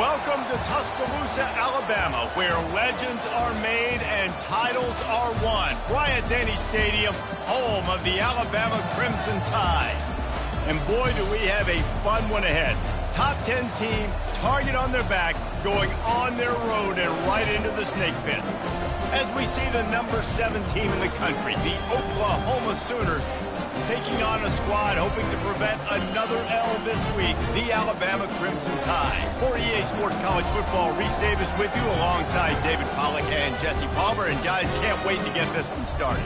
Welcome to Tuscaloosa, Alabama, where legends are made and titles are won. Bryant-Denny Stadium, home of the Alabama Crimson Tide. And boy, do we have a fun one ahead. Top 10 team, target on their back, going on their road and right into the snake pit. As we see the number 7 team in the country, the Oklahoma Sooners, taking on a squad hoping to prevent another L this week, the Alabama Crimson Tide. For EA Sports College Football, Reese Davis with you alongside David Pollack and Jesse Palmer. And guys, can't wait to get this one started.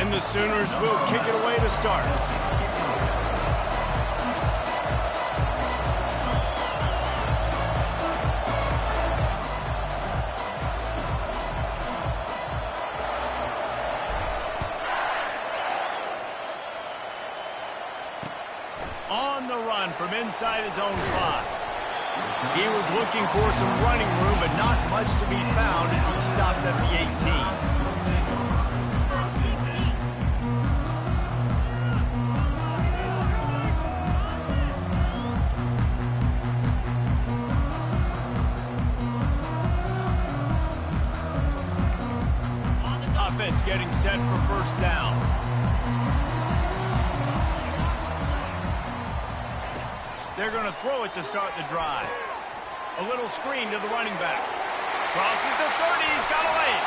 The Sooners will kick it away to start. On the run from inside his own 5. He was looking for some running room, but not much to be found as he stopped at the 18. Getting set for first down. They're going to throw it to start the drive. A little screen to the running back. Crosses the 30. He's got a lane.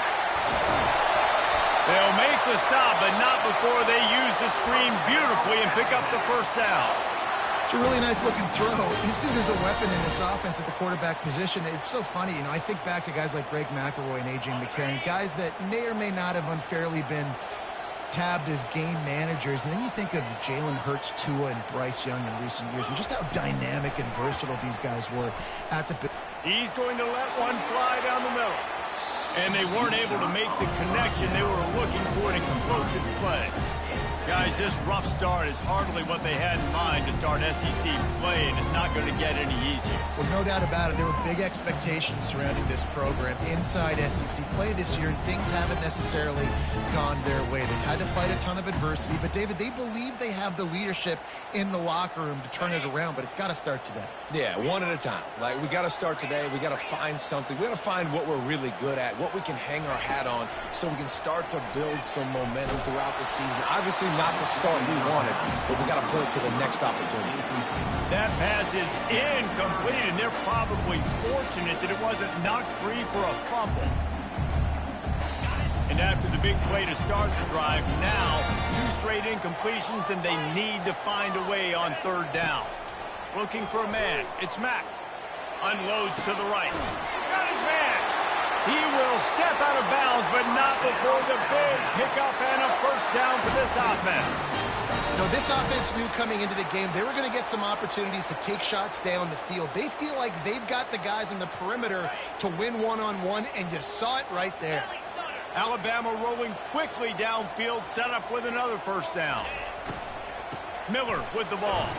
They'll make the stop, but not before they use the screen beautifully and pick up the first down. It's a really nice looking throw. This dude is a weapon in this offense at the quarterback position. It's so funny, I think back to guys like Greg McElroy and A.J. McCarron, guys that may or may not have unfairly been tabbed as game managers. And then you think of Jalen Hurts, Tua, and Bryce Young in recent years, and just how dynamic and versatile these guys were at the... He's going to let one fly down the middle. And they weren't able to make the connection. They were looking for an explosive play. Guys, this rough start is hardly what they had in mind to start SEC play, and it's not going to get any easier. Well, no doubt about it. There were big expectations surrounding this program inside SEC play this year, and things haven't necessarily gone their way. They've had to fight a ton of adversity, but, David, they believe they have the leadership in the locker room to turn it around, but it's got to start today. Yeah, one at a time. Like, we got to start today. We got to find something. We got to find what we're really good at, what we can hang our hat on, so we can start to build some momentum throughout the season. Obviously, not the start we wanted, but we got to put it to the next opportunity. That pass is incomplete, and they're probably fortunate that it wasn't knocked free for a fumble. And after the big play to start the drive, now 2 straight incompletions, and they need to find a way on third down. Looking for a man. It's Mack. Unloads to the right. Got his man. He will step out of bounds, but not before the big pickup and a first down for this offense. No, this offense knew coming into the game they were going to get some opportunities to take shots down the field. They feel like they've got the guys in the perimeter to win one-on-one, and you saw it right there. Alabama rolling quickly downfield, set up with another first down. Miller with the ball.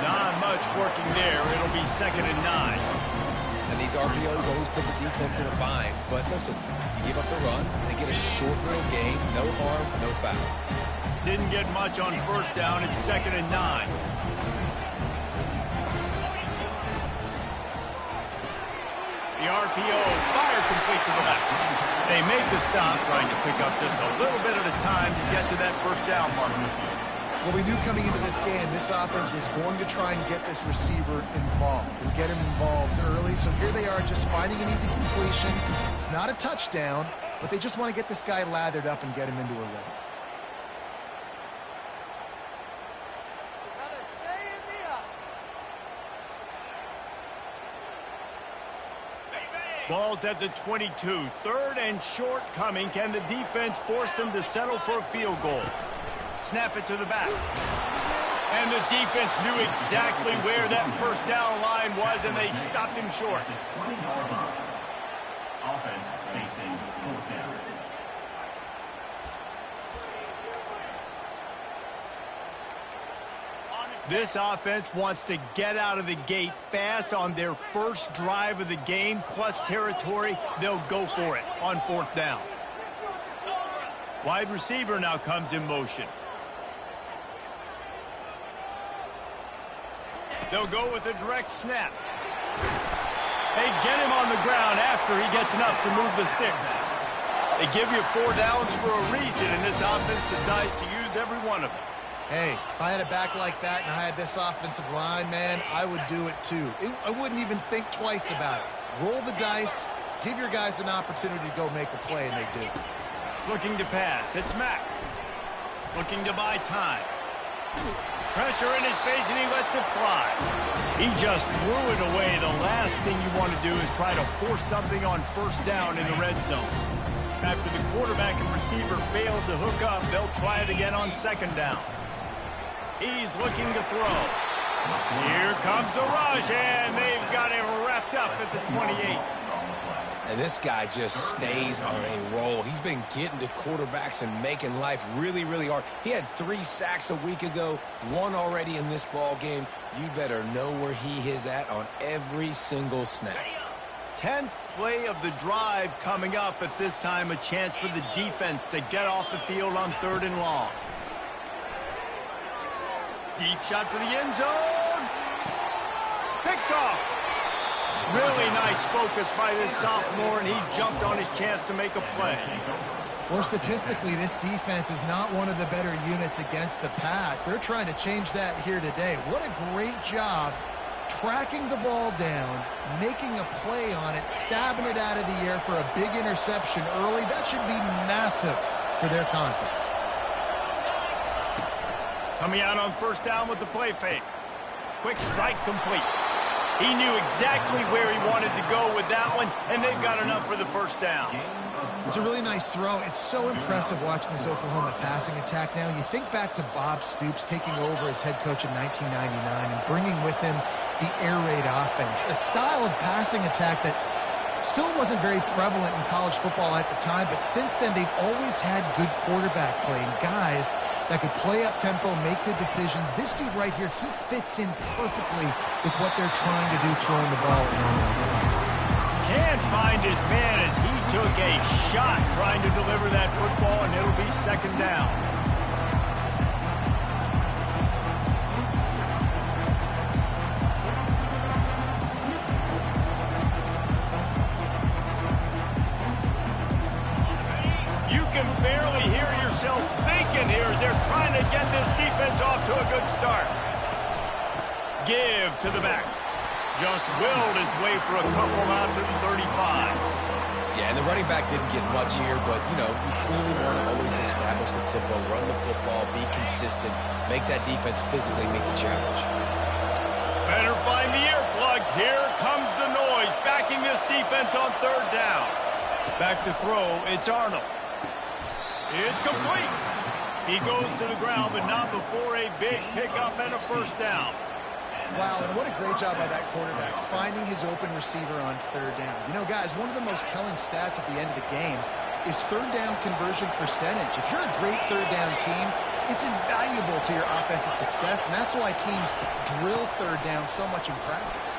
Not much working there. It'll be 2nd and 9. And these RPOs always put the defense in a bind. But listen, you give up the run, they get a short little gain, no harm, no foul. Didn't get much on first down. It's 2nd and 9. The RPO, fire complete to the left. They make the stop, trying to pick up just a little bit at a time to get to that first down marker. Well, we knew coming into this game, this offense was going to try and get this receiver involved and get him involved early. So here they are just finding an easy completion. It's not a touchdown, but they just want to get this guy lathered up and get him into a rhythm. Ball's at the 22. 3rd and short coming. Can the defense force them to settle for a field goal? Snap it to the back. And the defense knew exactly where that first down line was, and they stopped him short. Offense facing fourth down. This offense wants to get out of the gate fast on their first drive of the game, plus territory. They'll go for it on 4th down. Wide receiver now comes in motion. They'll go with a direct snap. They get him on the ground after he gets enough to move the sticks. They give you 4 downs for a reason, and this offense decides to use every one of them. Hey, if I had a back like that and I had this offensive line, man, I would do it too. I wouldn't even think twice about it. Roll the dice, give your guys an opportunity to go make a play, and they do. Looking to pass. It's Mack. Looking to buy time. Pressure in his face, and he lets it fly. He just threw it away. The last thing you want to do is try to force something on 1st down in the red zone. After the quarterback and receiver failed to hook up, they'll try it again on 2nd down. He's looking to throw. Here comes the rush, and they've got him wrapped up at the 28. And this guy just stays on a roll. He's been getting to quarterbacks and making life really, really hard. He had 3 sacks a week ago, 1 already in this ball game. You better know where he is at on every single snap. 10th play of the drive coming up. At this time, a chance for the defense to get off the field on 3rd and long. Deep shot for the end zone. Picked off. Really nice focus by this sophomore, and he jumped on his chance to make a play. Well, statistically, this defense is not one of the better units against the pass. They're trying to change that here today. What a great job tracking the ball down, making a play on it, stabbing it out of the air for a big interception early. That should be massive for their confidence. Coming out on 1st down with the play fake. Quick strike complete. He knew exactly where he wanted to go with that one, and they've got enough for the 1st down. It's a really nice throw. It's so impressive watching this Oklahoma passing attack now. You think back to Bob Stoops taking over as head coach in 1999 and bringing with him the air raid offense, a style of passing attack that still wasn't very prevalent in college football at the time, but since then they've always had good quarterback play and guys that could play up tempo, make good decisions. This dude right here, he fits in perfectly with what they're trying to do throwing the ball around. Can't find his man as he took a shot trying to deliver that football, and it'll be 2nd down. You can barely hear yourself thinking here as they're trying to get this defense off to a good start. Give to the back. Just willed his way for a couple out to the 35. Yeah, and the running back didn't get much here, but, you know, you clearly want to always establish the tempo, run the football, be consistent, make that defense physically meet the challenge. Better find the earplugs. Here comes the noise, backing this defense on 3rd down. Back to throw, it's Arnold. It's complete. He goes to the ground, but not before a big pickup and a 1st down. Wow, and what a great job by that quarterback, finding his open receiver on 3rd down. You know, guys, one of the most telling stats at the end of the game is 3rd down conversion percentage. If you're a great 3rd down team, it's invaluable to your offensive success, and that's why teams drill 3rd down so much in practice.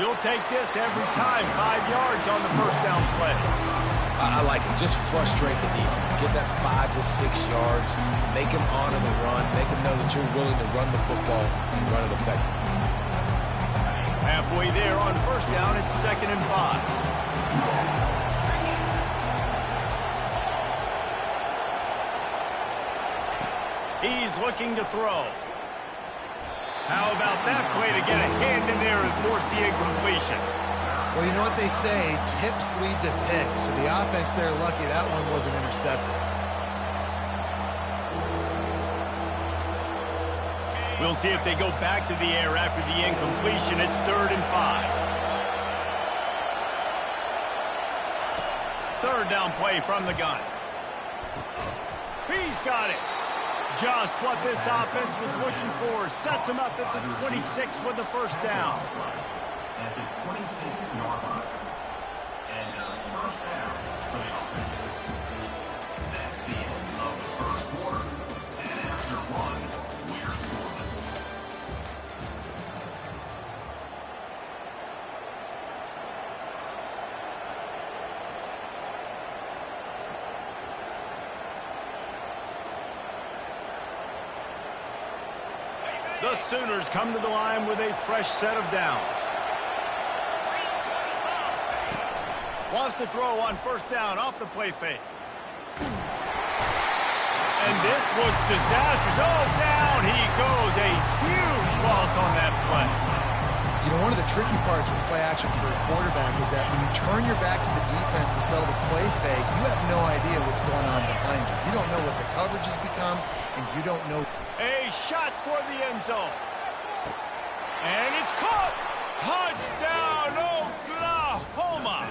You'll take this every time, 5 yards on the 1st down play. I like it. Just frustrate the defense. Get that 5 to 6 yards. Make them honor the run. Make them know that you're willing to run the football and run it effectively. Halfway there on 1st down, it's 2nd and 5. He's looking to throw. How about that play to get a hand in there and force the incompletion? Well, you know what they say, tips lead to picks. So the offense there, lucky that one wasn't intercepted. We'll see if they go back to the air after the incompletion. It's 3rd and 5. 3rd down play from the gun. He's got it. Just what this offense was looking for. Sets him up at the 26 with the 1st down. At the 26-yard line. And first down for the offense. That's the end of the 1st quarter. And after one, we're scoreless. The Sooners come to the line with a fresh set of downs. Wants to throw on first down off the play fake. And this looks disastrous. Oh, down he goes. A huge loss on that play. You know, one of the tricky parts with play action for a quarterback is that when you turn your back to the defense to sell the play fake, you have no idea what's going on behind you. You don't know what the coverage has become, and you don't know. A shot toward the end zone. And it's caught. Touchdown, Oklahoma.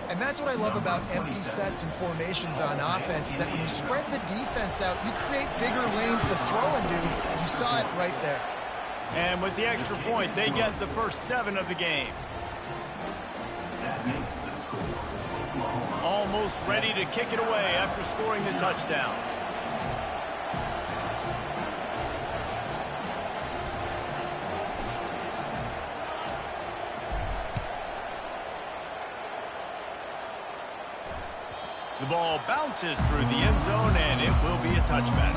And that's what I love about empty sets and formations on offense, is that when you spread the defense out, you create bigger lanes to throw into. You saw it right there. And with the extra point, they get the first 7 of the game. That makes the score Oklahoma. Almost ready to kick it away after scoring the touchdown. The ball bounces through the end zone, and it will be a touchback.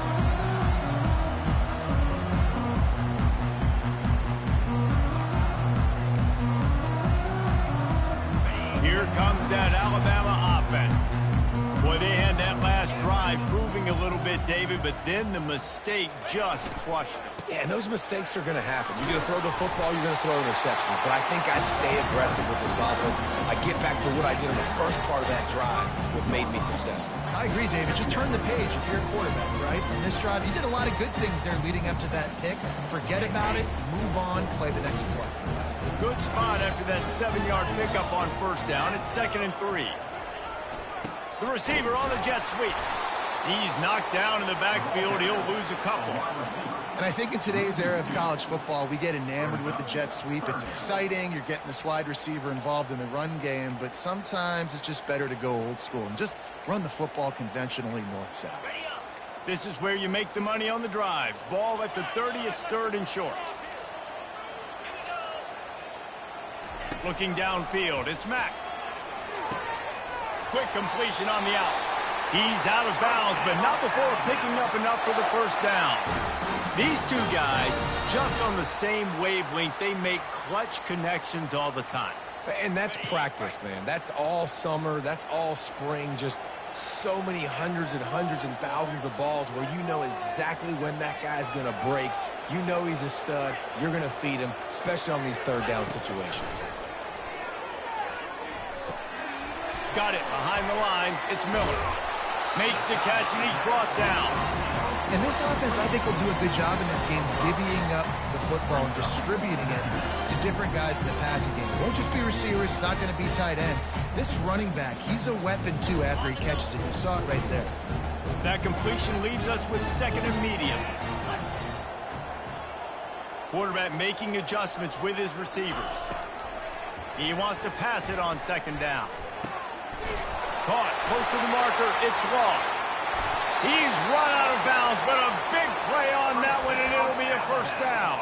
Here comes that Alabama offense. Boy, they had that last drive moving a little bit, David, but then the mistake just crushed them. Yeah, and those mistakes are going to happen. You're going to throw the football, you're going to throw interceptions. But I think I stay aggressive with this offense. I get back to what I did in the first part of that drive, what made me successful. I agree, David. Just turn the page if you're a quarterback, right? In this drive, you did a lot of good things there leading up to that pick. Forget about it, move on, play the next play. Good spot after that 7-yard pickup on first down. It's 2nd and 3. The receiver on the jet sweep. He's knocked down in the backfield. He'll lose a couple. And I think in today's era of college football, we get enamored with the jet sweep. It's exciting. You're getting this wide receiver involved in the run game, but sometimes it's just better to go old school and just run the football conventionally north-south. This is where you make the money on the drives. Ball at the 30, it's 3rd and short. Looking downfield, it's Mack. Quick completion on the out. He's out of bounds, but not before picking up enough for the first down. These two guys, just on the same wavelength, they make clutch connections all the time. And that's practice, man. That's all summer. That's all spring. Just so many hundreds and thousands of balls where you know exactly when that guy's going to break. You know he's a stud. You're going to feed him, especially on these 3rd down situations. Got it behind the line. It's Miller. Makes the catch, and he's brought down. And this offense, I think, will do a good job in this game divvying up the football and distributing it to different guys in the passing game. It won't just be receivers. It's not going to be tight ends. This running back, he's a weapon, too, after he catches it. You saw it right there. That completion leaves us with 2nd and medium. Quarterback making adjustments with his receivers. He wants to pass it on 2nd down. Caught close to the marker. It's Law. He's run out of bounds, but a big play on that one, and it'll be a first down.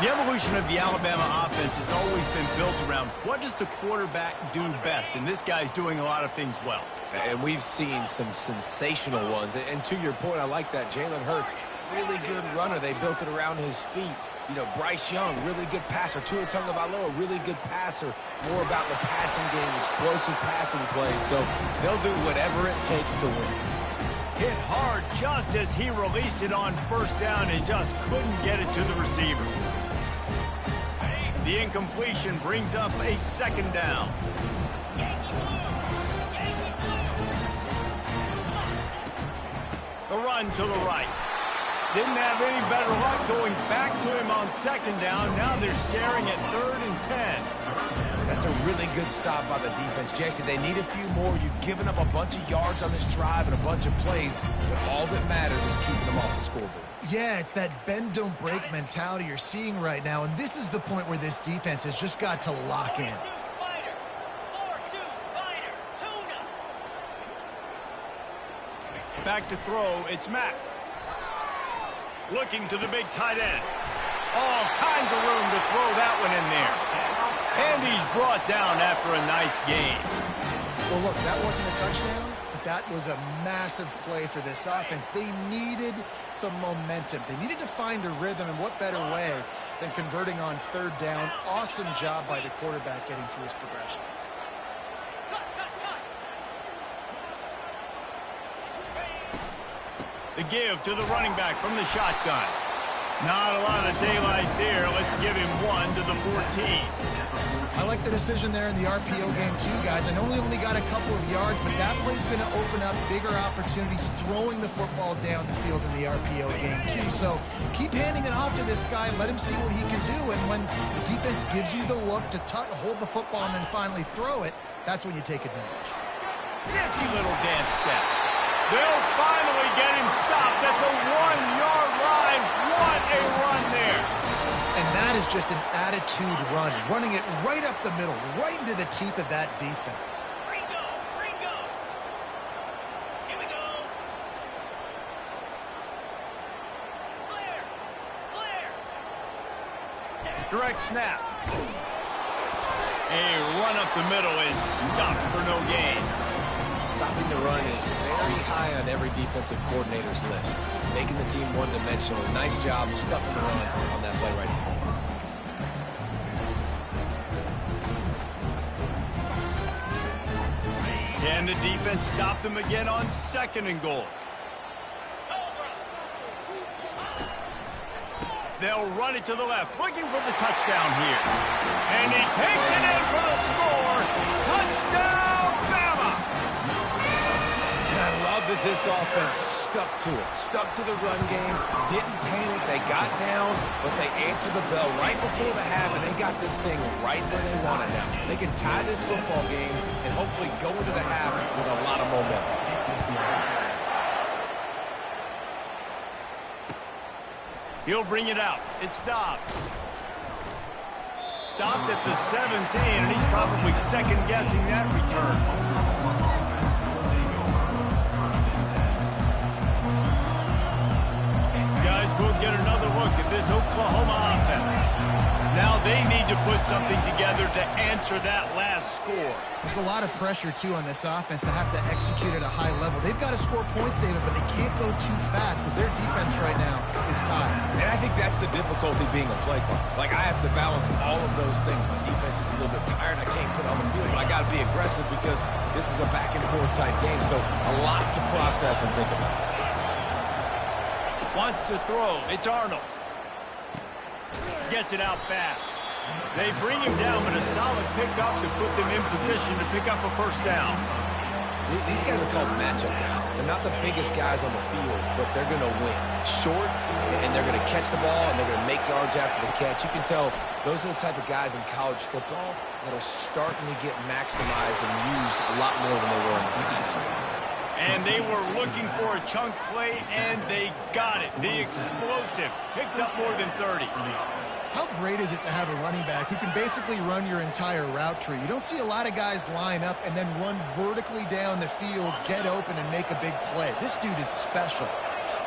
The evolution of the Alabama offense has always been built around what does the quarterback do best, and this guy's doing a lot of things well. And we've seen some sensational ones. And to your point, I like that. Jalen Hurts, really good runner. They built it around his feet. You know, Bryce Young, really good passer. Tua Tagovailoa, really good passer. More about the passing game, explosive passing plays. So they'll do whatever it takes to win. Hit hard just as he released it on first down and just couldn't get it to the receiver. The incompletion brings up a 2nd down. The run to the right. Didn't have any better luck going back to him on 2nd down. Now they're staring at 3rd and 10. That's a really good stop by the defense. Jesse, they need a few more. You've given up a bunch of yards on this drive and a bunch of plays, but all that matters is keeping them off the scoreboard. Yeah, it's that bend, don't break mentality you're seeing right now, and this is the point where this defense has just got to lock in. Back to throw, it's Mack. Looking to the big tight end. All kinds of room to throw that one in there. And he's brought down after a nice game. Well, look, that wasn't a touchdown, but that was a massive play for this offense. They needed some momentum. They needed to find a rhythm, and what better way than converting on third down. Awesome job by the quarterback getting through his progression. The give to the running back from the shotgun. Not a lot of daylight there. Let's give him 1 to the 14. I like the decision there in the RPO game too, guys. I know he only got a couple of yards, but that play's going to open up bigger opportunities throwing the football down the field in the RPO game too. So keep handing it off to this guy. Let him see what he can do. And when the defense gives you the look to hold the football and then finally throw it, that's when you take advantage. Nifty little dance step. They'll finally get him stopped at the 1-yard line. What a run there. And that is just an attitude run, running it right up the middle, right into the teeth of that defense. Ringo! Here we go! Flare! Direct snap. A run up the middle is stopped for no gain. Stopping the run is very high on every defensive coordinator's list. Making the team one-dimensional. Nice job stuffing the run on that play right there. And the defense stopped them again on 2nd and goal. They'll run it to the left, looking for the touchdown here. And he takes it in for the score. Touchdown, Bama! And I love that this offense stuck to it. Stuck to the run game. Didn't panic. They got down, but they answered the bell right before the half, and they got this thing right where they want it now. They can tie this football game and hopefully go into the half with a lot of momentum. He'll bring it out. It's stopped. Stopped at the 17, and he's probably second-guessing that return. Guys, we'll get another look at this Oklahoma offense. Now they need to put something together to answer that last score. There's a lot of pressure, too, on this offense to have to execute at a high level. They've got to score points, David, but they can't go too fast because their defense right now is tired. And I think that's the difficulty being a play caller. Like, I have to balance all of those things. My defense is a little bit tired. I can't put on the field, but I got to be aggressive because this is a back-and-forth type game, so a lot to process and think about. Wants to throw. It's Arnold. Gets it out fast. They bring him down, but a solid pickup to put them in position to pick up a first down. These guys are called matchup guys. They're not the biggest guys on the field, but they're going to win. Short, and they're going to catch the ball, and they're going to make yards after the catch. You can tell those are the type of guys in college football that are starting to get maximized and used a lot more than they were in the past. And they were looking for a chunk play, and they got it. The explosive picks up more than 30. How great is it to have a running back who can basically run your entire route tree? You don't see a lot of guys line up and then run vertically down the field, get open, and make a big play. This dude is special.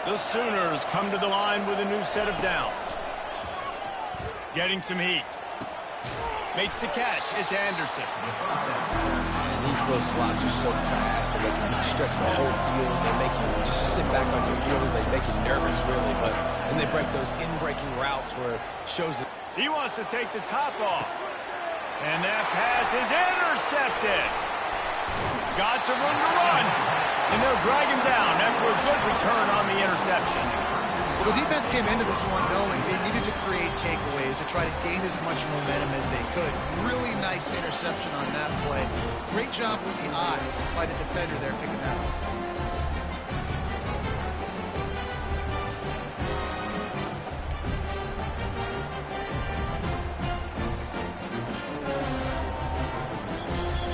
The Sooners come to the line with a new set of downs. Getting some heat. Makes the catch. It's Anderson. And these slots are so fast, and they can stretch the whole field. They make you just sit back on your heels. They make you nervous, really. But then they break those in-breaking routes where it shows it. He wants to take the top off. And that pass is intercepted. Got some room to run. And they'll drag him down after a good return on the interception. Well, the defense came into this one knowing they needed to create takeaways to try to gain as much momentum as they could. Really nice interception on that play. Great job with the eyes by the defender there picking that up.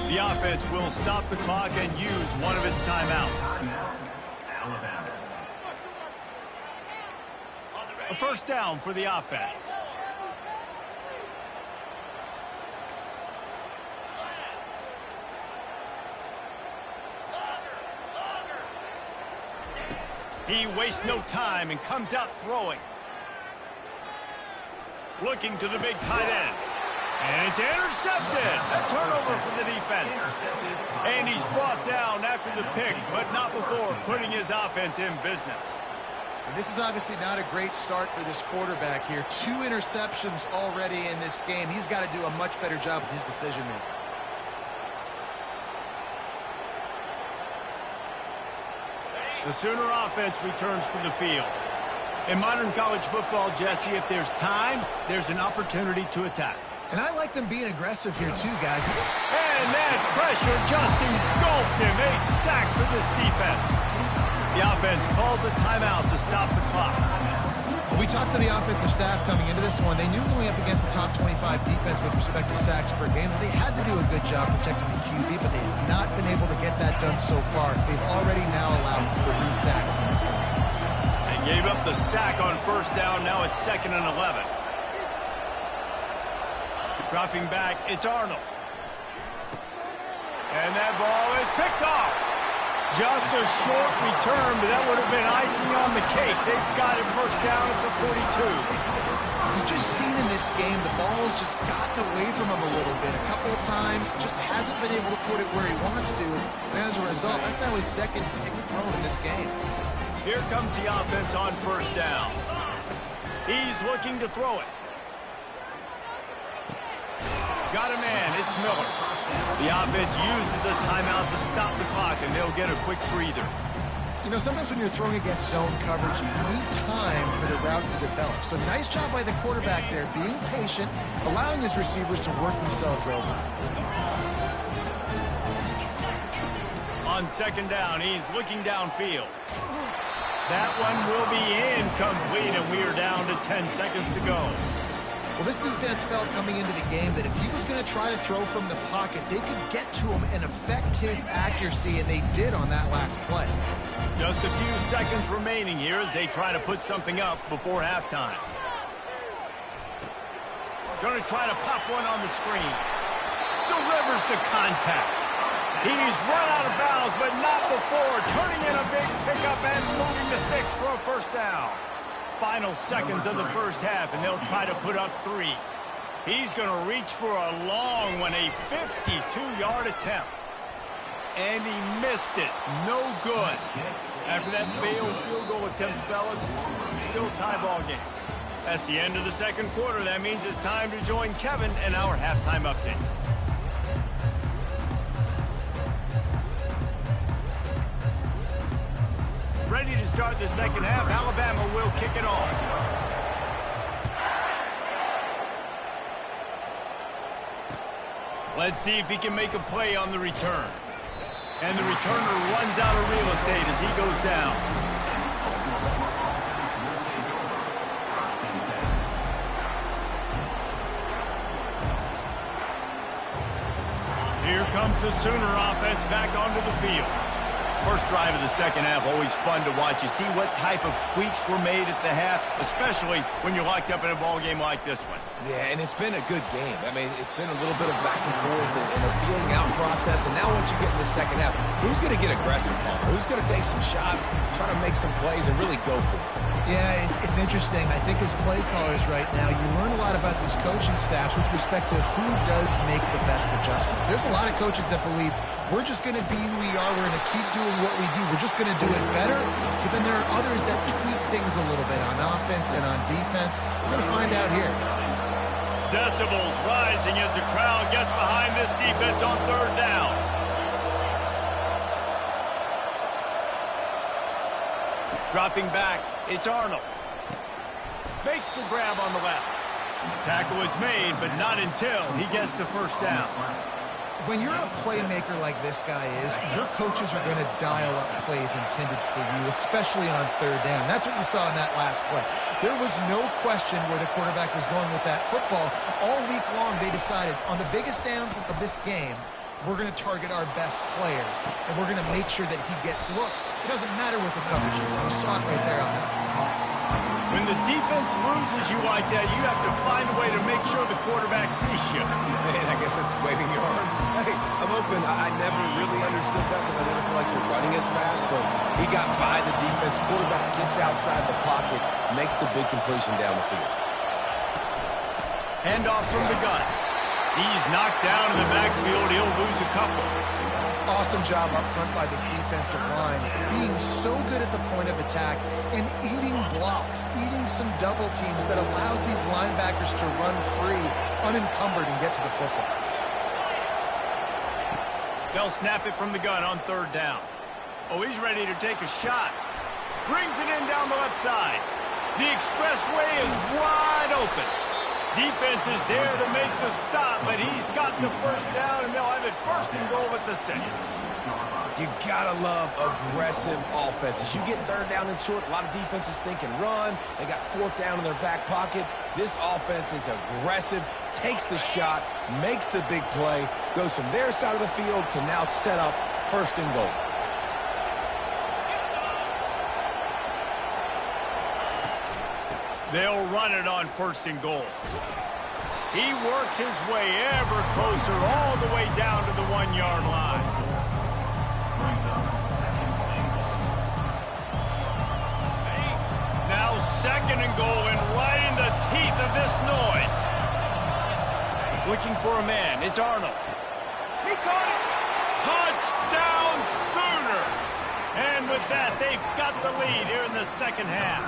The offense will stop the clock and use one of its timeouts. Alabama. A first down for the offense. He wastes no time and comes out throwing. Looking to the big tight end. And it's intercepted. A turnover for the defense. And he's brought down after the pick, but not before putting his offense in business. And this is obviously not a great start for this quarterback here. 2 interceptions already in this game. He's got to do a much better job with his decision-making. The Sooner offense returns to the field. In modern college football, Jesse, if there's time, there's an opportunity to attack. And I like them being aggressive here too, guys. And that pressure just engulfed him. A sack for this defense. The offense calls a timeout to stop the clock. We talked to the offensive staff coming into this one. They knew going up against the top 25 defense with respect to sacks per game, they had to do a good job protecting the QB, but they have not been able to get that done so far. They've already now allowed 3 sacks in this game. They gave up the sack on first down. Now it's 2nd and 11. Dropping back, it's Arnold. And that ball is picked off. Just a short return, but that would have been icing on the cake. They've got it first down at the 42. We've just seen in this game the ball has just gotten away from him a little bit. A couple of times, just hasn't been able to put it where he wants to. And as a result, that's now his 2nd pick thrown in this game. Here comes the offense on first down. He's looking to throw it. Got a man, it's Miller. The offense uses a timeout to stop the clock, and they'll get a quick breather. You know, sometimes when you're throwing against zone coverage, you need time for the routes to develop. So nice job by the quarterback there, being patient, allowing his receivers to work themselves over. On 2nd down, he's looking downfield. That one will be incomplete, and we are down to 10 seconds to go. Well, this defense felt coming into the game that if he was going to try to throw from the pocket, they could get to him and affect his accuracy, and they did on that last play. Just a few seconds remaining here as they try to put something up before halftime. Going to try to pop one on the screen. Delivers to contact. He's run out of bounds, but not before turning in a big pickup and moving the sticks for a first down. Final seconds of the first half, and they'll try to put up 3. He's going to reach for a long one, a 52-yard attempt. And he missed it. No good. After that failed field goal attempt, fellas, still tie ball game. That's the end of the 2nd quarter. That means it's time to join Kevin in our halftime update. Ready to start the 2nd half. Alabama will kick it off. Let's see if he can make a play on the return. And the returner runs out of real estate as he goes down. Here comes the Sooner offense back onto the field. First drive of the 2nd half, always fun to watch. You see what type of tweaks were made at the half, especially when you're locked up in a ball game like this one. Yeah, and it's been a good game. I mean, it's been a little bit of back and forth and a feeling out process. And now once you get in the 2nd half, who's going to get aggressive, Paul? Who's going to take some shots, try to make some plays, and really go for it? Yeah, it's interesting. I think as play callers right now, you learn a lot about these coaching staffs with respect to who does make the best adjustments. There's a lot of coaches that believe we're just going to be who we are. We're going to keep doing what we do. We're just going to do it better. But then there are others that tweak things a little bit on offense and on defense. We're going to find out here. Decibels rising as the crowd gets behind this defense on 3rd down. Dropping back, it's Arnold. Makes the grab on the left. Tackle is made, but not until he gets the first down. When you're a playmaker like this guy is, your coaches are going to dial up plays intended for you, especially on 3rd down. That's what you saw in that last play. There was no question where the quarterback was going with that football. All week long, they decided on the biggest downs of this game, we're going to target our best player, and we're going to make sure that he gets looks. It doesn't matter what the coverage is. And you saw it right there on that. When the defense bruises you like that, you have to find a way to make sure the quarterback sees you. Man, I guess that's waving your arms. Hey, I'm open. I never really understood that because I never feel like you're running as fast, but he got by the defense. Quarterback gets outside the pocket, makes the big completion down the field. Handoff from the gun. He's knocked down in the backfield. He'll lose a couple. Awesome job up front by this defensive line, being so good at the point of attack and eating blocks, eating some double teams that allows these linebackers to run free, unencumbered, and get to the football. They'll snap it from the gun on third down. Oh, he's ready to take a shot. Brings it in down the left side. The expressway is wide open. Defense is there to make the stop, but he's got the first down, and they'll have it first and goal at the 6. You gotta love aggressive offenses. You get third down and short, a lot of defenses thinking run. They got fourth down in their back pocket. This offense is aggressive, takes the shot, makes the big play, goes from their side of the field to now set up first and goal. They'll run it on first and goal. He works his way ever closer all the way down to the 1-yard line. Now second and goal, and right in the teeth of this noise. Looking for a man. It's Arnold. He caught it. Touchdown Sooners. And with that, they've got the lead here in the second half.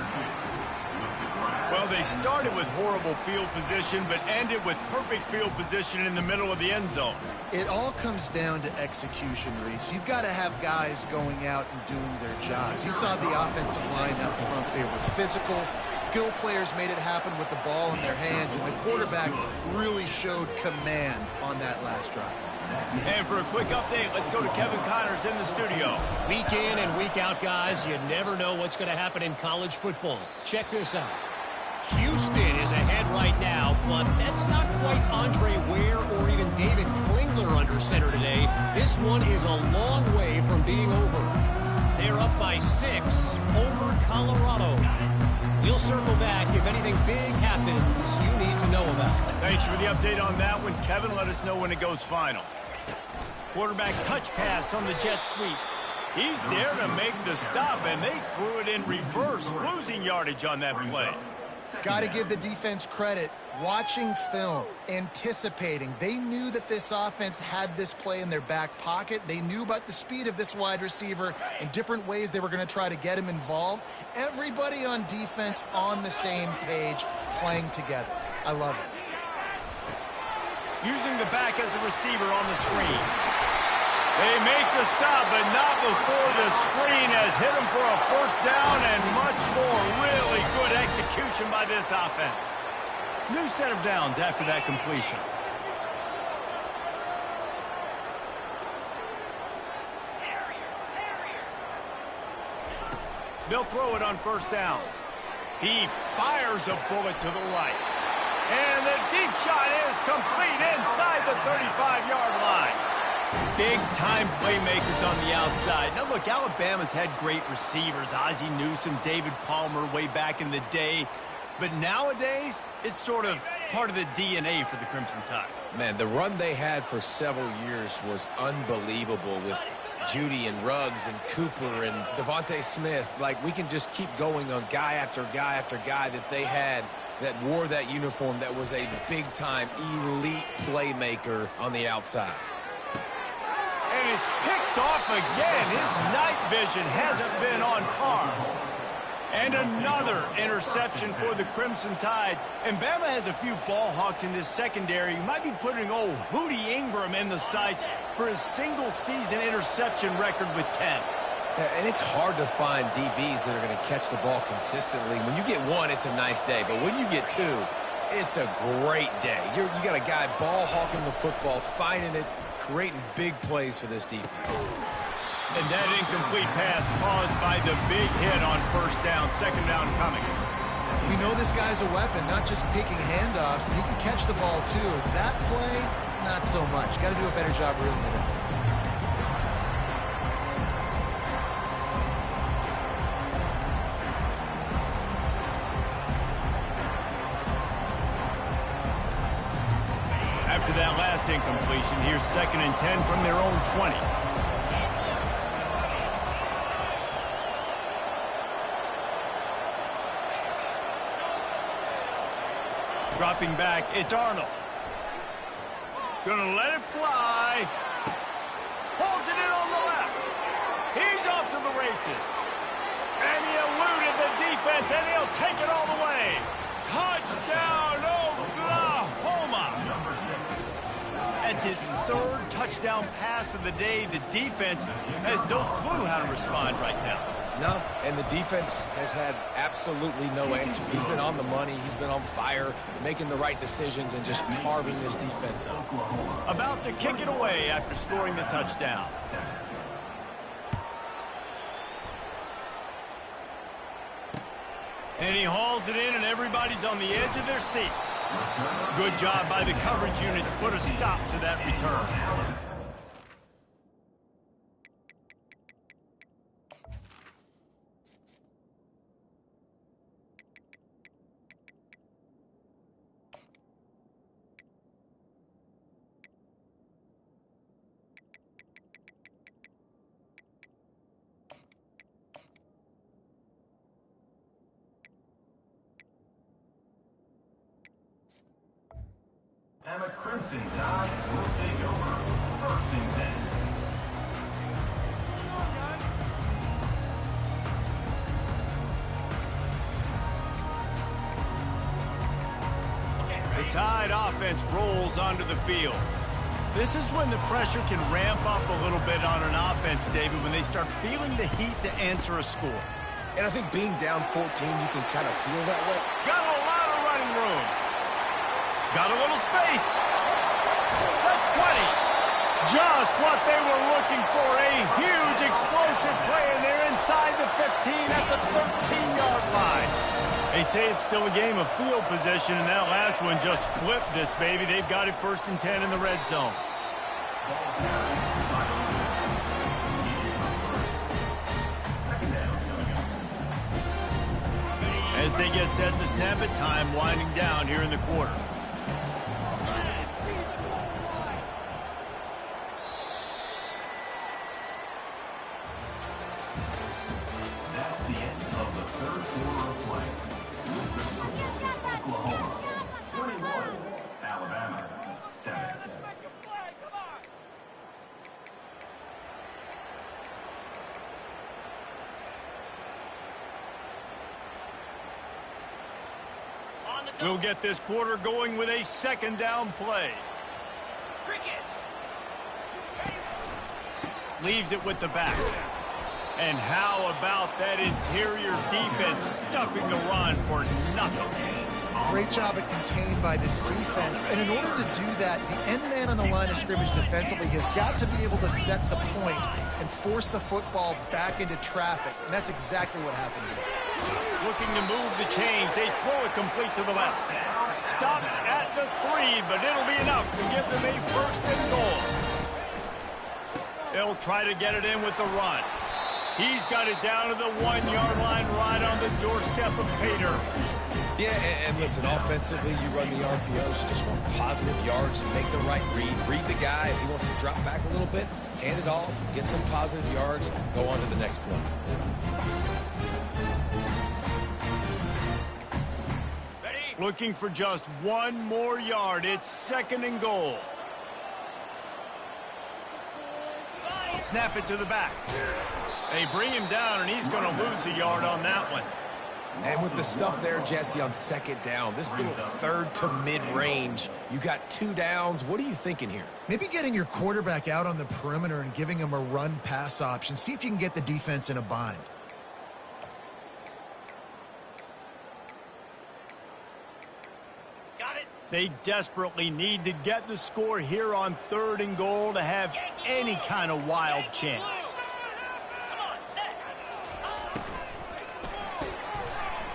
Well, they started with horrible field position, but ended with perfect field position in the middle of the end zone. It all comes down to execution, Reese. You've got to have guys going out and doing their jobs. You saw the offensive line up front. They were physical. Skill players made it happen with the ball in their hands, and the quarterback really showed command on that last drive. And for a quick update, let's go to Kevin Connors in the studio. Week in and week out, guys, you never know what's going to happen in college football. Check this out. Houston is ahead right now, but that's not quite Andre Ware or even David Klingler under center today. This one is a long way from being over. They're up by 6 over Colorado. We'll circle back if anything big happens you need to know about. Thanks for the update on that one, Kevin. Let us know when it goes final. Quarterback touch pass on the jet sweep. He's there to make the stop, and they threw it in reverse, losing yardage on that play. Got to give the defense credit. Watching film, anticipating. They knew that this offense had this play in their back pocket. They knew about the speed of this wide receiver and different ways they were going to try to get him involved. Everybody on defense on the same page, playing together. I love it. Using the back as a receiver on the screen. They make the stop, but not before the screen has hit him for a first down and much more. Really good execution by this offense. New set of downs after that completion. They'll throw it on first down. He fires a bullet to the right. And the deep shot is complete inside the 35-yard line. Big-time playmakers on the outside. Now, look, Alabama's had great receivers. Ozzie Newsome, David Palmer way back in the day. But nowadays, it's sort of part of the DNA for the Crimson Tide. Man, the run they had for several years was unbelievable with Judy and Ruggs and Cooper and Devontae Smith. Like, we can just keep going on guy after guy after guy that they had that wore that uniform that was a big-time elite playmaker on the outside. And it's picked off again. His night vision hasn't been on par. And another interception for the Crimson Tide. And Bama has a few ball hawks in this secondary. You might be putting old Hootie Ingram in the sights for his single-season interception record with 10. Yeah, and it's hard to find DBs that are going to catch the ball consistently. When you get one, it's a nice day. But when you get two, it's a great day. You got a guy ball hawking the football, finding it, creating big plays for this defense. And that incomplete pass caused by the big hit on first down. Second down coming. We know this guy's a weapon, not just taking handoffs, but he can catch the ball too. That play, not so much. Got to do a better job reeling it in. After that last incompletion, here's 2nd and 10 from their own 20. Dropping back, it's Arnold. Gonna let it fly. Holds it in on the left. He's off to the races. And he eluded the defense, and he'll take it all the way. Touchdown, Oklahoma. That's his third touchdown pass of the day. The defense has no clue how to respond right now. No, and the defense has had absolutely no answer. He's been on the money. He's been on fire, making the right decisions and just carving this defense up. About to kick it away after scoring the touchdown. And he hauls it in, and everybody's on the edge of their seats. Good job by the coverage unit to put a stop to that return. And the Crimson Tide will take over 1st and 10. The Tide offense rolls onto the field. This is when the pressure can ramp up a little bit on an offense, David, when they start feeling the heat to answer a score. And I think being down 14, you can kind of feel that way. Got a lot of running room. Got a little space. The 20. Just what they were looking for. A huge explosive play, and they're inside the 15 at the 13-yard line. They say it's still a game of field position, and that last one just flipped this baby. They've got it 1st and 10 in the red zone. As they get set to snap it, time winding down here in the quarter. That's the end of the 3rd quarter of play. With the score, Oklahoma 21, Alabama 7. We'll get this quarter going with a 2nd down play. Leaves it with the back. And how about that interior defense stuffing the run for nothing? Great job at contained by this defense. And in order to do that, the end man on the line of scrimmage defensively has got to be able to set the point and force the football back into traffic. And that's exactly what happened here. Looking to move the chains. They throw it complete to the left. Stopped at the 3, but it'll be enough to give them a 1st and goal. They'll try to get it in with the run. He's got it down to the 1-yard line right on the doorstep of Pater. Yeah, and listen, offensively, you run the RPOs, you just want positive yards, make the right read the guy. If he wants to drop back a little bit, hand it off, get some positive yards, go on to the next play. Looking for just 1 more yard. It's 2nd and goal. Snap it to the back. They bring him down, and he's going to lose a yard on that one. And with the stuff there, Jesse, on 2nd down, this little 3rd to mid-range, you got 2 downs. What are you thinking here? Maybe getting your quarterback out on the perimeter and giving him a run-pass option. See if you can get the defense in a bind. They desperately need to get the score here on 3rd and goal to have any kind of wild chance.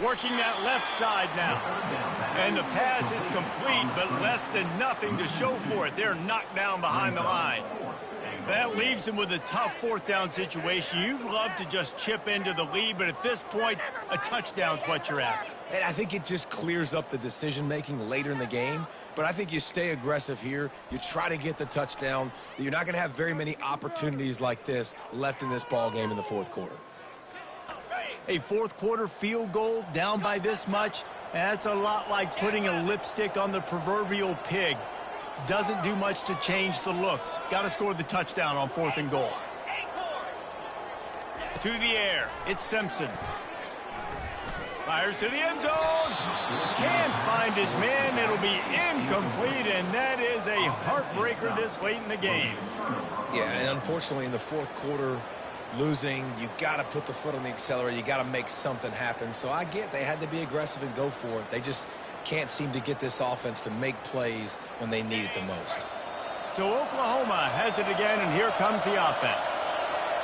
Working that left side now. And the pass is complete, but less than nothing to show for it. They're knocked down behind the line. That leaves them with a tough 4th down situation. You'd love to just chip into the lead, but at this point, a touchdown's what you're after. And I think it just clears up the decision-making later in the game. But I think you stay aggressive here. You try to get the touchdown. You're not going to have very many opportunities like this left in this ball game in the 4th quarter. A 4th quarter field goal down by this much, that's a lot like putting a lipstick on the proverbial pig. Doesn't do much to change the looks. Got to score the touchdown on 4th and goal. To the air. It's Simpson. Fires to the end zone. Can't find his man. It'll be incomplete, and that is a heartbreaker this late in the game. Yeah, and unfortunately in the 4th quarter, losing, you got to put the foot on the accelerator. You got to make something happen. So I get they had to be aggressive and go for it. They just can't seem to get this offense to make plays when they need it the most. So Oklahoma has it again, and here comes the offense.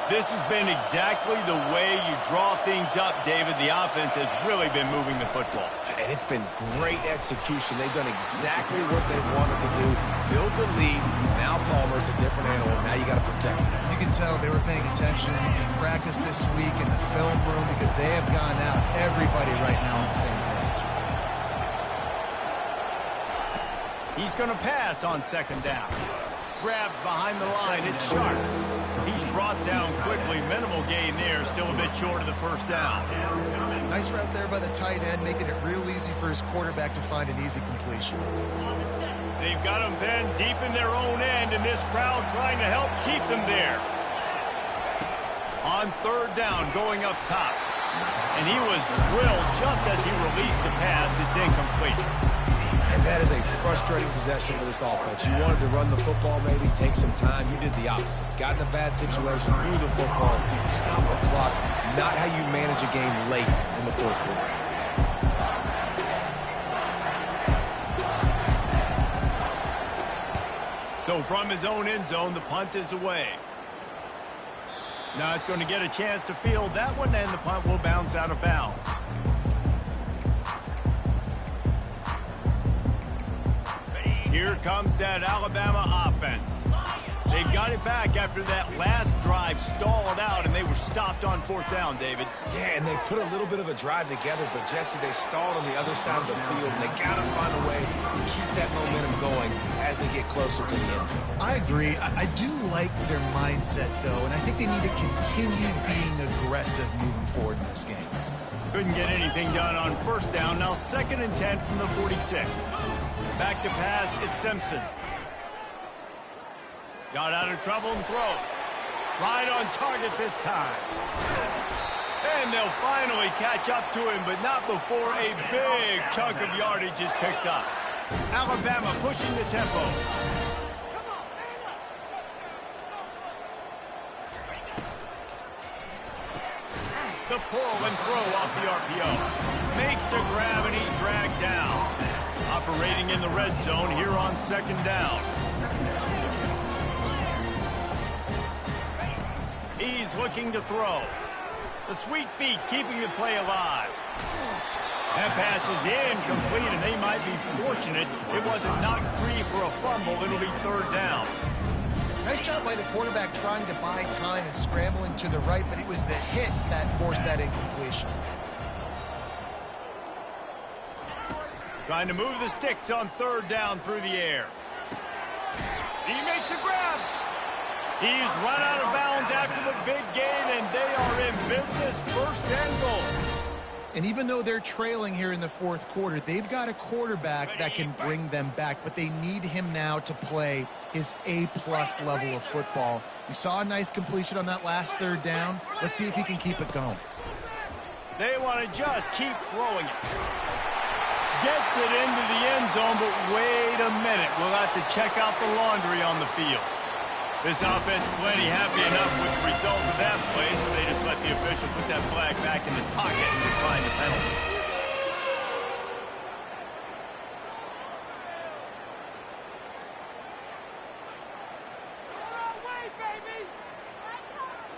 This has been exactly the way you draw things up, David. The offense has really been moving the football. And it's been great execution. They've done exactly what they've wanted to do. Build the lead. Now Palmer's a different animal. Now you got to protect him. You can tell they were paying attention in practice this week in the film room because they have gone out, everybody right now on the same page. He's going to pass on 2nd down. Grabbed behind the line. It's Sharp. He's brought down quickly. Minimal gain there. Still a bit short of the 1st down. Nice route there by the tight end, making it real easy for his quarterback to find an easy completion. They've got him then deep in their own end, and this crowd trying to help keep them there. On 3rd down, going up top. And he was drilled just as he released the pass. It's incomplete. And that is a frustrating possession for this offense. You wanted to run the football, maybe take some time. You did the opposite. Got in a bad situation, threw the football, stopped the clock. Not how you manage a game late in the 4th quarter. So from his own end zone, the punt is away. Not going to get a chance to field that one, and the punt will bounce out of bounds. Here comes that Alabama offense. They've got it back after that last drive stalled out, and they were stopped on 4th down, David. Yeah, and they put a little bit of a drive together, but, Jesse, they stalled on the other side of the field, and they got to find a way to keep that momentum going as they get closer to the end zone. I agree. I do like their mindset, though, and I think they need to continue being aggressive moving forward in this game. Couldn't get anything done on 1st down. Now 2nd and 10 from the 46. Back to pass, it's Simpson. Got out of trouble and throws. Right on target this time. And they'll finally catch up to him, but not before a big chunk of yardage is picked up. Alabama pushing the tempo. The pull and throw off the RPO. Makes a grab and he's dragged down. Operating in the red zone here on 2nd down. He's looking to throw. The sweet feet keeping the play alive. That pass is incomplete, and they might be fortunate it wasn't knocked free for a fumble. It'll be 3rd down. Nice job by the quarterback trying to buy time and scrambling to the right, but it was the hit that forced that incompletion. Trying to move the sticks on 3rd down through the air. He makes a grab. He's run out of bounds after the big gain, and they are in business. 1st and goal. And even though they're trailing here in the 4th quarter, they've got a quarterback that can bring them back, but they need him now to play his A-plus level of football. We saw a nice completion on that last 3rd down. Let's see if he can keep it going. They want to just keep throwing it. Gets it into the end zone, but wait a minute. We'll have to check out the laundry on the field. This offense plenty happy enough with the result of that play, so they just let the official put that flag back in his pocket and decline the penalty.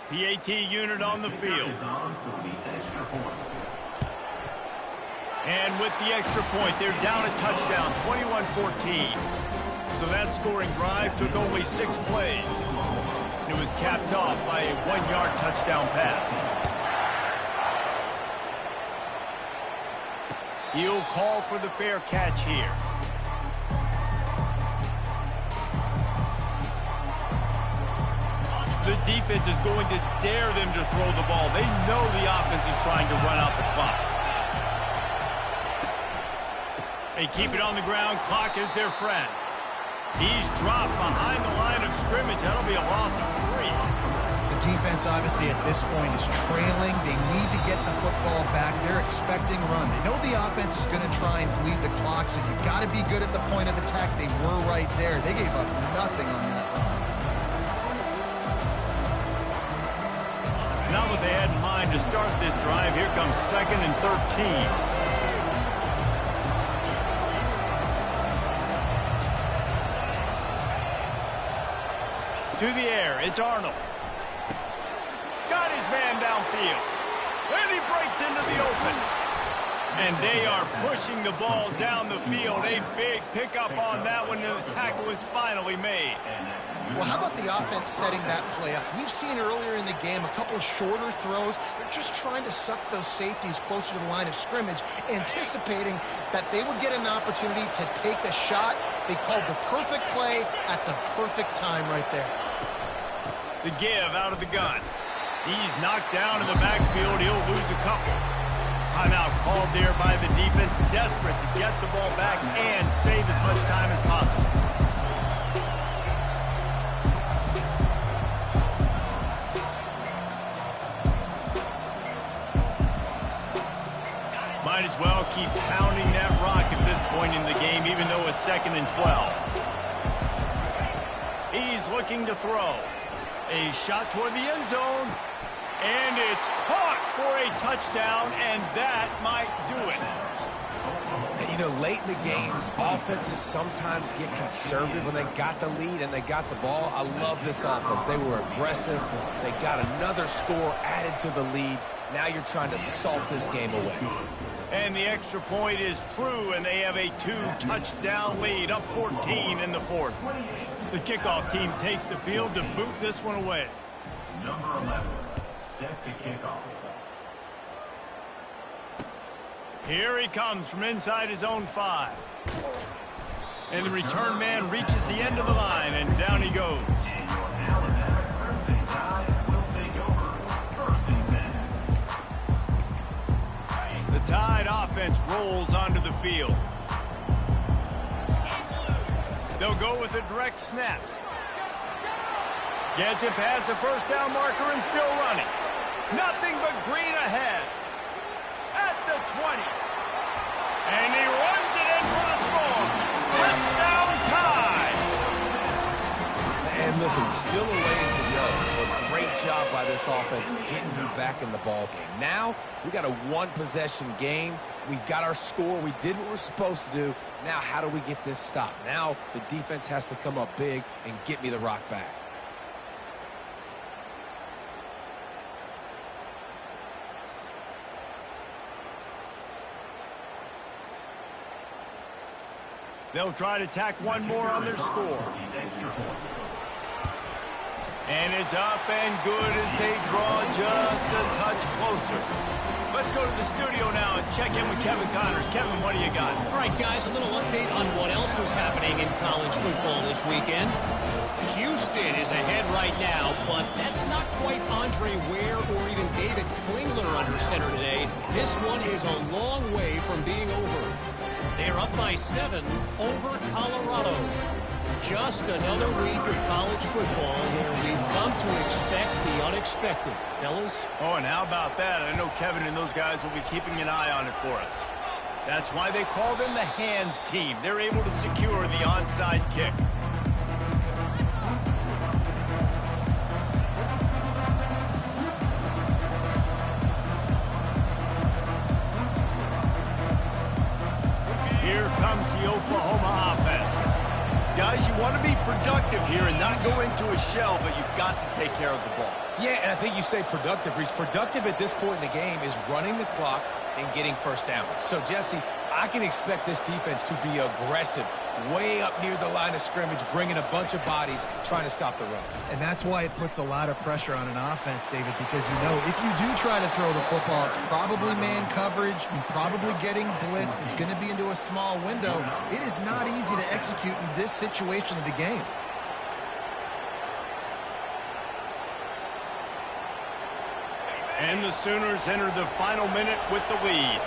PAT unit on the field. And with the extra point, they're down a touchdown, 21-14. So that scoring drive took only 6 plays. And it was capped off by a 1-yard touchdown pass. He'll call for the fair catch here. The defense is going to dare them to throw the ball. They know the offense is trying to run out the clock. They keep it on the ground. Clock is their friend. He's dropped behind the line of scrimmage. That'll be a loss of 3. The defense, obviously, at this point is trailing. They need to get the football back. They're expecting run. They know the offense is going to try and bleed the clock, so you've got to be good at the point of attack. They were right there. They gave up nothing on that run. Not what they had in mind to start this drive. Here comes 2nd and 13. To the air, it's Arnold. Got his man downfield. And he breaks into the open. And they are pushing the ball down the field. A big pickup on that one, and the tackle is finally made. Well, how about the offense setting that play up? We've seen earlier in the game a couple of shorter throws. They're just trying to suck those safeties closer to the line of scrimmage, anticipating that they would get an opportunity to take a shot. They called the perfect play at the perfect time right there. The give out of the gun. He's knocked down in the backfield. He'll lose a couple. Timeout called there by the defense, desperate to get the ball back and save as much time as possible. Might as well keep pounding that rock at this point in the game, even though it's 2nd and 12. He's looking to throw. A shot toward the end zone. And it's caught for a touchdown, and that might do it. And, you know, late in the games, offenses sometimes get conservative when they got the lead and they got the ball. I love this offense. They were aggressive. They got another score added to the lead. Now you're trying to salt this game away. And the extra point is true, and they have a 2-touchdown lead, up 14 in the 4th. The kickoff team takes the field to boot this one away. Number 11, set to kickoff. Here he comes from inside his own 5. And the return man reaches the end of the line, and down he goes. And your Alabama Crimson Tide will take over 1st and 10. The Tide offense rolls onto the field. They'll go with a direct snap. Gets it past the first down marker and still running. Nothing but green ahead. At the 20. And he runs it in for the score. Touchdown Tide. And listen, still a ways to go. A great job by this offense getting you back in the ball game. Now, we got a 1-possession game. We got our score. We did what we're supposed to do. Now, how do we get this stopped? Now, the defense has to come up big and get me the rock back. They'll try to tack one more on their score. And it's up and good as they draw just a touch closer. Let's go to the studio now and check in with Kevin Connors. Kevin, what do you got? All right, guys, a little update on what else is happening in college football this weekend. Houston is ahead right now, but that's not quite Andre Ware or even David Klingler under center today. This one is a long way from being over. They're up by 7 over Colorado. Just another week of college football where we've come to expect the unexpected. Fellas? Oh, and how about that? I know Kevin and those guys will be keeping an eye on it for us. That's why they call them the hands team. They're able to secure the onside kick. Here comes the Oklahoma offense. Guys, you want to be productive here and not go into a shell, but you've got to take care of the ball. Yeah, and I think you say productive, Reese. Productive at this point in the game is running the clock and getting first down. So, Jesse, I can expect this defense to be aggressive, way up near the line of scrimmage, bringing a bunch of bodies, trying to stop the run. And that's why it puts a lot of pressure on an offense, David, because you know if you do try to throw the football, it's probably man coverage, you're probably getting blitzed, it's going to be into a small window. It is not easy to execute in this situation of the game. And the Sooners enter the final minute with the lead.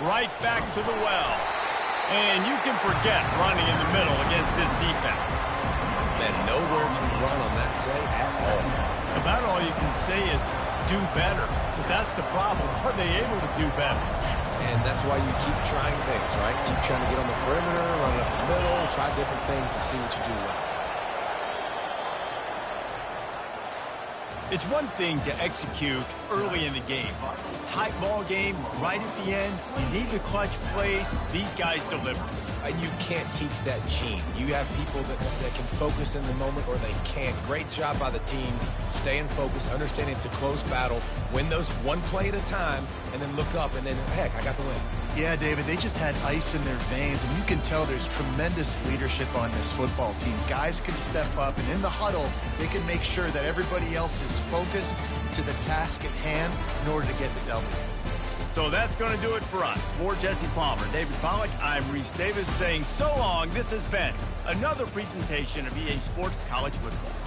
right back to the well. And you can forget running in the middle against this defense. Man, nowhere to run on that play at all. About all you can say is do better. But that's the problem. Are they able to do better? And that's why you keep trying things, right? Keep trying to get on the perimeter, run it up the middle, try different things to see what you do well. It's one thing to execute early in the game. Tight ball game, right at the end, you need the clutch plays. These guys deliver. And you can't teach that gene. You have people that can focus in the moment or they can't. Great job by the team, staying focused, understanding it's a close battle, win those one play at a time, and then look up, and then, heck, I got the win. Yeah, David, they just had ice in their veins, and you can tell there's tremendous leadership on this football team. Guys can step up, and in the huddle, they can make sure that everybody else is focused to the task at hand in order to get the W. So that's going to do it for us. For Jesse Palmer, David Pollack, I'm Reese Davis saying so long. This has been another presentation of EA Sports College Football.